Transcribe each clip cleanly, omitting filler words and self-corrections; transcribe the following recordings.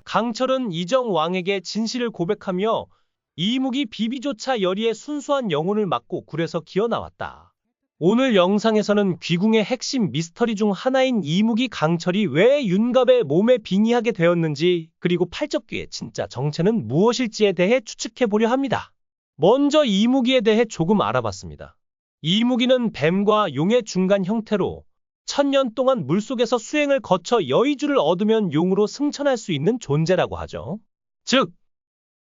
강철은 이정 왕에게 진실을 고백하며 이무기 비비조차 열의의 순수한 영혼을 막고 굴에서 기어나왔다. 오늘 영상에서는 귀궁의 핵심 미스터리 중 하나인 이무기 강철이 왜 윤갑의 몸에 빙의하게 되었는지, 그리고 팔적귀의 진짜 정체는 무엇일지에 대해 추측해보려 합니다. 먼저 이무기에 대해 조금 알아봤습니다. 이무기는 뱀과 용의 중간 형태로 1000년 동안 물속에서 수행을 거쳐 여의주를 얻으면 용으로 승천할 수 있는 존재라고 하죠. 즉,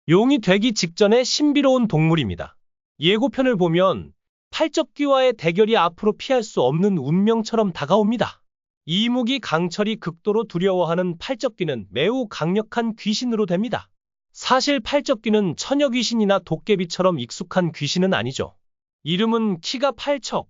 용이 되기 직전에 신비로운 동물입니다. 예고편을 보면 팔적귀와의 대결이 앞으로 피할 수 없는 운명처럼 다가옵니다. 이무기 강철이 극도로 두려워하는 팔적귀는 매우 강력한 귀신으로 됩니다. 사실 팔적귀는 처녀 귀신이나 도깨비처럼 익숙한 귀신은 아니죠. 이름은 키가 8척,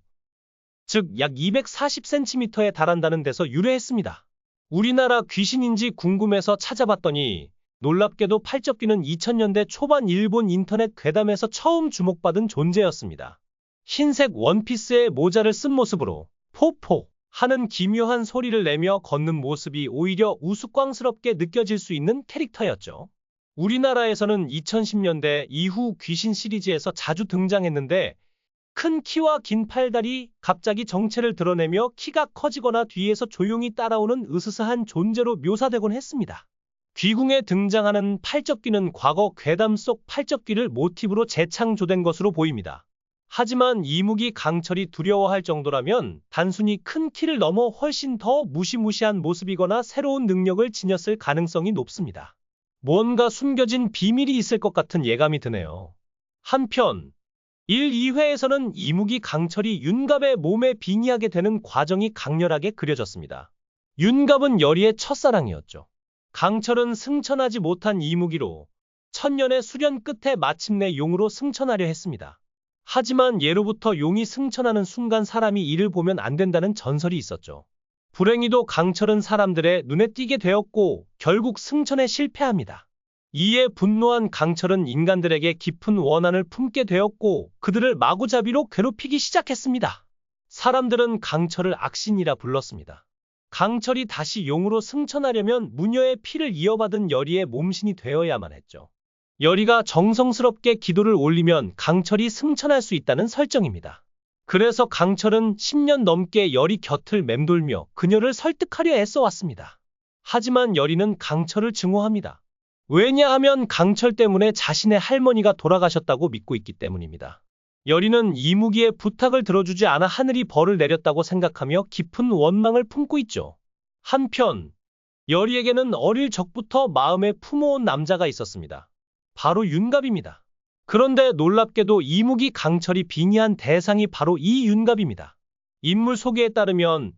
즉 약 240cm에 달한다는 데서 유래했습니다. 우리나라 귀신인지 궁금해서 찾아봤더니 놀랍게도 팔적귀는 2000년대 초반 일본 인터넷 괴담에서 처음 주목받은 존재였습니다. 흰색 원피스에 모자를 쓴 모습으로 포포 하는 기묘한 소리를 내며 걷는 모습이 오히려 우스꽝스럽게 느껴질 수 있는 캐릭터였죠. 우리나라에서는 2010년대 이후 귀신 시리즈에서 자주 등장했는데, 큰 키와 긴 팔다리, 갑자기 정체를 드러내며 키가 커지거나 뒤에서 조용히 따라오는 으스스한 존재로 묘사되곤 했습니다. 귀궁에 등장하는 팔적귀는 과거 괴담 속 팔적귀를 모티브로 재창조된 것으로 보입니다. 하지만 이무기 강철이 두려워할 정도라면 단순히 큰 키를 넘어 훨씬 더 무시무시한 모습이거나 새로운 능력을 지녔을 가능성이 높습니다. 뭔가 숨겨진 비밀이 있을 것 같은 예감이 드네요. 한편 1, 2회에서는 이무기 강철이 윤갑의 몸에 빙의하게 되는 과정이 강렬하게 그려졌습니다. 윤갑은 열의의 첫사랑이었죠. 강철은 승천하지 못한 이무기로 1000년의 수련 끝에 마침내 용으로 승천하려 했습니다. 하지만 예로부터 용이 승천하는 순간 사람이 이를 보면 안 된다는 전설이 있었죠. 불행히도 강철은 사람들의 눈에 띄게 되었고 결국 승천에 실패합니다. 이에 분노한 강철은 인간들에게 깊은 원한을 품게 되었고 그들을 마구잡이로 괴롭히기 시작했습니다. 사람들은 강철을 악신이라 불렀습니다. 강철이 다시 용으로 승천하려면 무녀의 피를 이어받은 열의의 몸신이 되어야만 했죠. 열의가 정성스럽게 기도를 올리면 강철이 승천할 수 있다는 설정입니다. 그래서 강철은 10년 넘게 열의 곁을 맴돌며 그녀를 설득하려 애써왔습니다. 하지만 열의는 강철을 증오합니다. 왜냐하면 강철 때문에 자신의 할머니가 돌아가셨다고 믿고 있기 때문입니다. 열의는 이무기의 부탁을 들어주지 않아 하늘이 벌을 내렸다고 생각하며 깊은 원망을 품고 있죠. 한편 열의에게는 어릴 적부터 마음에 품어온 남자가 있었습니다. 바로 윤갑입니다. 그런데 놀랍게도 이무기 강철이 빙의한 대상이 바로 이 윤갑입니다. 인물 소개에 따르면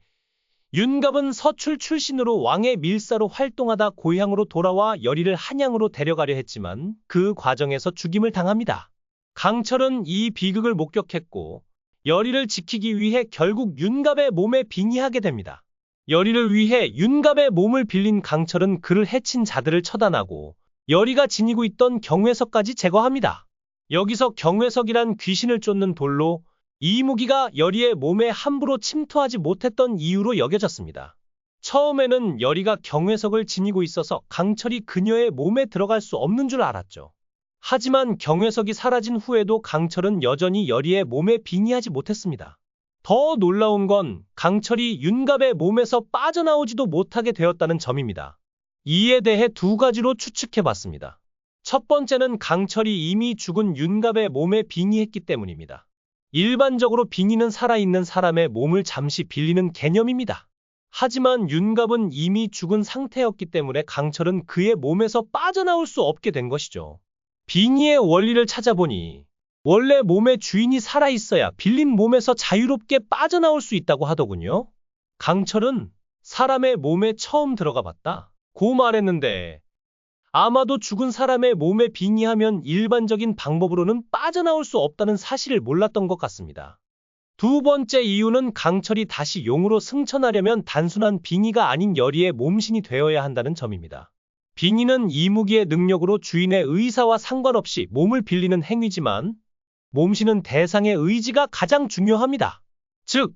윤갑은 서출 출신으로 왕의 밀사로 활동하다 고향으로 돌아와 열의를 한양으로 데려가려 했지만 그 과정에서 죽임을 당합니다. 강철은 이 비극을 목격했고 열의를 지키기 위해 결국 윤갑의 몸에 빙의하게 됩니다. 열의를 위해 윤갑의 몸을 빌린 강철은 그를 해친 자들을 처단하고 열의가 지니고 있던 경회석까지 제거합니다. 여기서 경회석이란 귀신을 쫓는 돌로 이무기가 열의의 몸에 함부로 침투하지 못했던 이유로 여겨졌습니다. 처음에는 열의가 경회석을 지니고 있어서 강철이 그녀의 몸에 들어갈 수 없는 줄 알았죠. 하지만 경회석이 사라진 후에도 강철은 여전히 열의의 몸에 빙의하지 못했습니다. 더 놀라운 건 강철이 윤갑의 몸에서 빠져나오지도 못하게 되었다는 점입니다. 이에 대해 두 가지로 추측해봤습니다. 첫 번째는 강철이 이미 죽은 윤갑의 몸에 빙의했기 때문입니다. 일반적으로 빙의는 살아있는 사람의 몸을 잠시 빌리는 개념입니다. 하지만 윤갑은 이미 죽은 상태였기 때문에 강철은 그의 몸에서 빠져나올 수 없게 된 것이죠. 빙의의 원리를 찾아보니 원래 몸의 주인이 살아있어야 빌린 몸에서 자유롭게 빠져나올 수 있다고 하더군요. 강철은 사람의 몸에 처음 들어가 봤다 고 말했는데, 아마도 죽은 사람의 몸에 빙의하면 일반적인 방법으로는 빠져나올 수 없다는 사실을 몰랐던 것 같습니다. 두 번째 이유는 강철이 다시 용으로 승천하려면 단순한 빙의가 아닌 열의의 몸신이 되어야 한다는 점입니다. 빙의는 이무기의 능력으로 주인의 의사와 상관없이 몸을 빌리는 행위지만 몸신은 대상의 의지가 가장 중요합니다. 즉,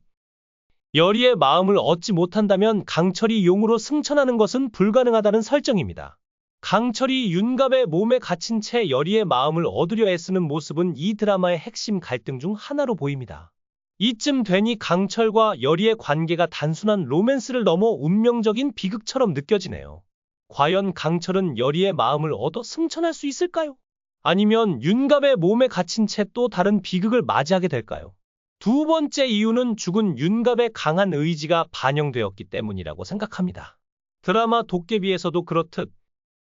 열의의 마음을 얻지 못한다면 강철이 용으로 승천하는 것은 불가능하다는 설정입니다. 강철이 윤갑의 몸에 갇힌 채 여리의 마음을 얻으려 애쓰는 모습은 이 드라마의 핵심 갈등 중 하나로 보입니다. 이쯤 되니 강철과 여리의 관계가 단순한 로맨스를 넘어 운명적인 비극처럼 느껴지네요. 과연 강철은 여리의 마음을 얻어 승천할 수 있을까요? 아니면 윤갑의 몸에 갇힌 채 또 다른 비극을 맞이하게 될까요? 두 번째 이유는 죽은 윤갑의 강한 의지가 반영되었기 때문이라고 생각합니다. 드라마 도깨비에서도 그렇듯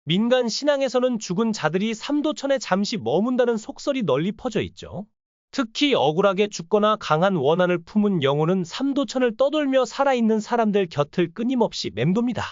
민간 신앙에서는 죽은 자들이 삼도천에 잠시 머문다는 속설이 널리 퍼져 있죠. 특히 억울하게 죽거나 강한 원한을 품은 영혼은 삼도천을 떠돌며 살아있는 사람들 곁을 끊임없이 맴돕니다.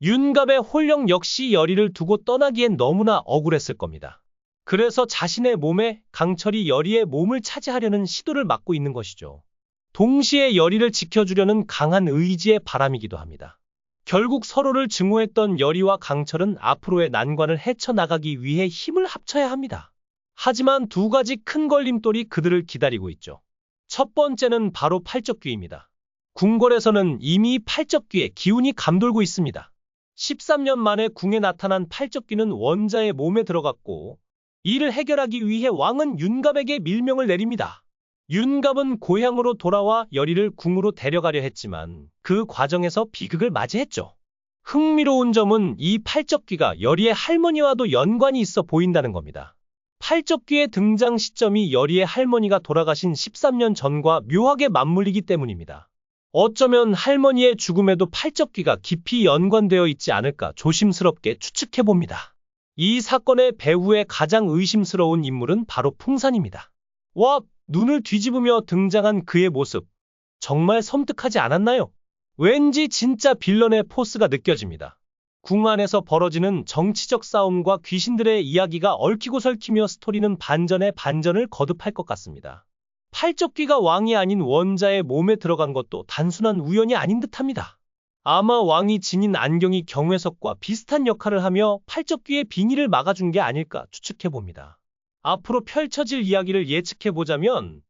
윤갑의 홀령 역시 여리를 두고 떠나기엔 너무나 억울했을 겁니다. 그래서 자신의 몸에 강철이 여리의 몸을 차지하려는 시도를 막고 있는 것이죠. 동시에 여리를 지켜주려는 강한 의지의 바람이기도 합니다. 결국 서로를 증오했던 여리와 강철은 앞으로의 난관을 헤쳐나가기 위해 힘을 합쳐야 합니다. 하지만 두 가지 큰 걸림돌이 그들을 기다리고 있죠. 첫 번째는 바로 팔적귀입니다. 궁궐에서는 이미 팔적귀의 기운이 감돌고 있습니다. 13년 만에 궁에 나타난 팔적귀는 원자의 몸에 들어갔고 이를 해결하기 위해 왕은 윤갑에게 밀명을 내립니다. 윤갑은 고향으로 돌아와 여리를 궁으로 데려가려 했지만 그 과정에서 비극을 맞이했죠. 흥미로운 점은 이 팔적귀가 여리의 할머니와도 연관이 있어 보인다는 겁니다. 팔적귀의 등장 시점이 여리의 할머니가 돌아가신 13년 전과 묘하게 맞물리기 때문입니다. 어쩌면 할머니의 죽음에도 팔적귀가 깊이 연관되어 있지 않을까 조심스럽게 추측해봅니다. 이 사건의 배후에 가장 의심스러운 인물은 바로 풍산입니다. 와, 눈을 뒤집으며 등장한 그의 모습. 정말 섬뜩하지 않았나요? 왠지 진짜 빌런의 포스가 느껴집니다. 궁 안에서 벌어지는 정치적 싸움과 귀신들의 이야기가 얽히고 설키며 스토리는 반전에 반전을 거듭할 것 같습니다. 팔적귀가 왕이 아닌 원자의 몸에 들어간 것도 단순한 우연이 아닌 듯합니다. 아마 왕이 지닌 안경이 경회석과 비슷한 역할을 하며 팔적귀의 빙의를 막아준 게 아닐까 추측해봅니다. 앞으로 펼쳐질 이야기를 예측해보자면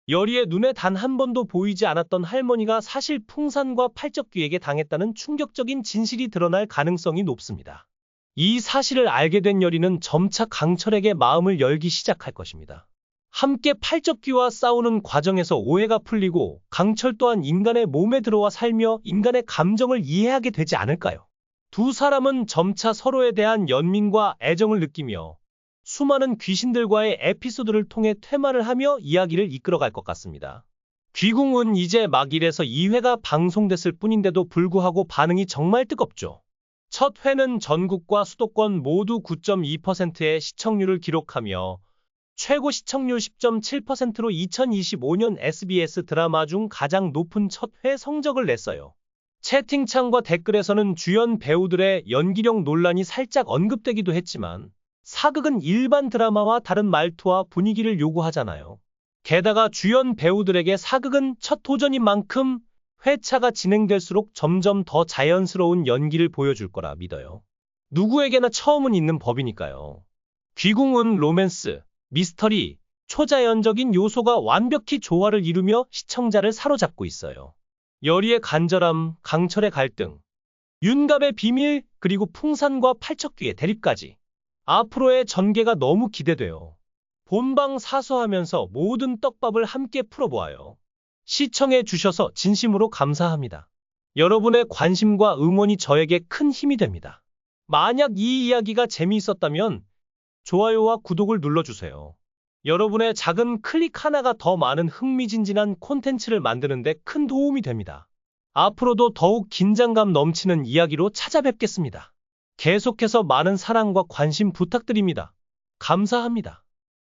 여리의 눈에 단 한 번도 보이지 않았던 할머니가 사실 풍산과 팔적귀에게 당했다는 충격적인 진실이 드러날 가능성이 높습니다. 이 사실을 알게 된 여리는 점차 강철에게 마음을 열기 시작할 것입니다. 함께 팔적귀와 싸우는 과정에서 오해가 풀리고 강철 또한 인간의 몸에 들어와 살며 인간의 감정을 이해하게 되지 않을까요? 두 사람은 점차 서로에 대한 연민과 애정을 느끼며 수많은 귀신들과의 에피소드를 통해 퇴마를 하며 이야기를 이끌어갈 것 같습니다. 귀궁은 이제 막 1에서 2회가 방송됐을 뿐인데도 불구하고 반응이 정말 뜨겁죠. 첫 회는 전국과 수도권 모두 9.2%의 시청률을 기록하며 최고 시청률 10.7%로 2025년 SBS 드라마 중 가장 높은 첫 회 성적을 냈어요. 채팅창과 댓글에서는 주연 배우들의 연기력 논란이 살짝 언급되기도 했지만 사극은 일반 드라마와 다른 말투와 분위기를 요구하잖아요. 게다가 주연 배우들에게 사극은 첫 도전인 만큼 회차가 진행될수록 점점 더 자연스러운 연기를 보여줄 거라 믿어요. 누구에게나 처음은 있는 법이니까요. 귀궁은 로맨스, 미스터리, 초자연적인 요소가 완벽히 조화를 이루며 시청자를 사로잡고 있어요. 여리의 간절함, 강철의 갈등, 윤갑의 비밀, 그리고 풍산과 팔척귀의 대립까지. 앞으로의 전개가 너무 기대돼요. 본방 사수하면서 모든 떡밥을 함께 풀어보아요. 시청해 주셔서 진심으로 감사합니다. 여러분의 관심과 응원이 저에게 큰 힘이 됩니다. 만약 이 이야기가 재미있었다면 좋아요와 구독을 눌러주세요. 여러분의 작은 클릭 하나가 더 많은 흥미진진한 콘텐츠를 만드는 데 큰 도움이 됩니다. 앞으로도 더욱 긴장감 넘치는 이야기로 찾아뵙겠습니다. 계속해서 많은 사랑과 관심 부탁드립니다. 감사합니다.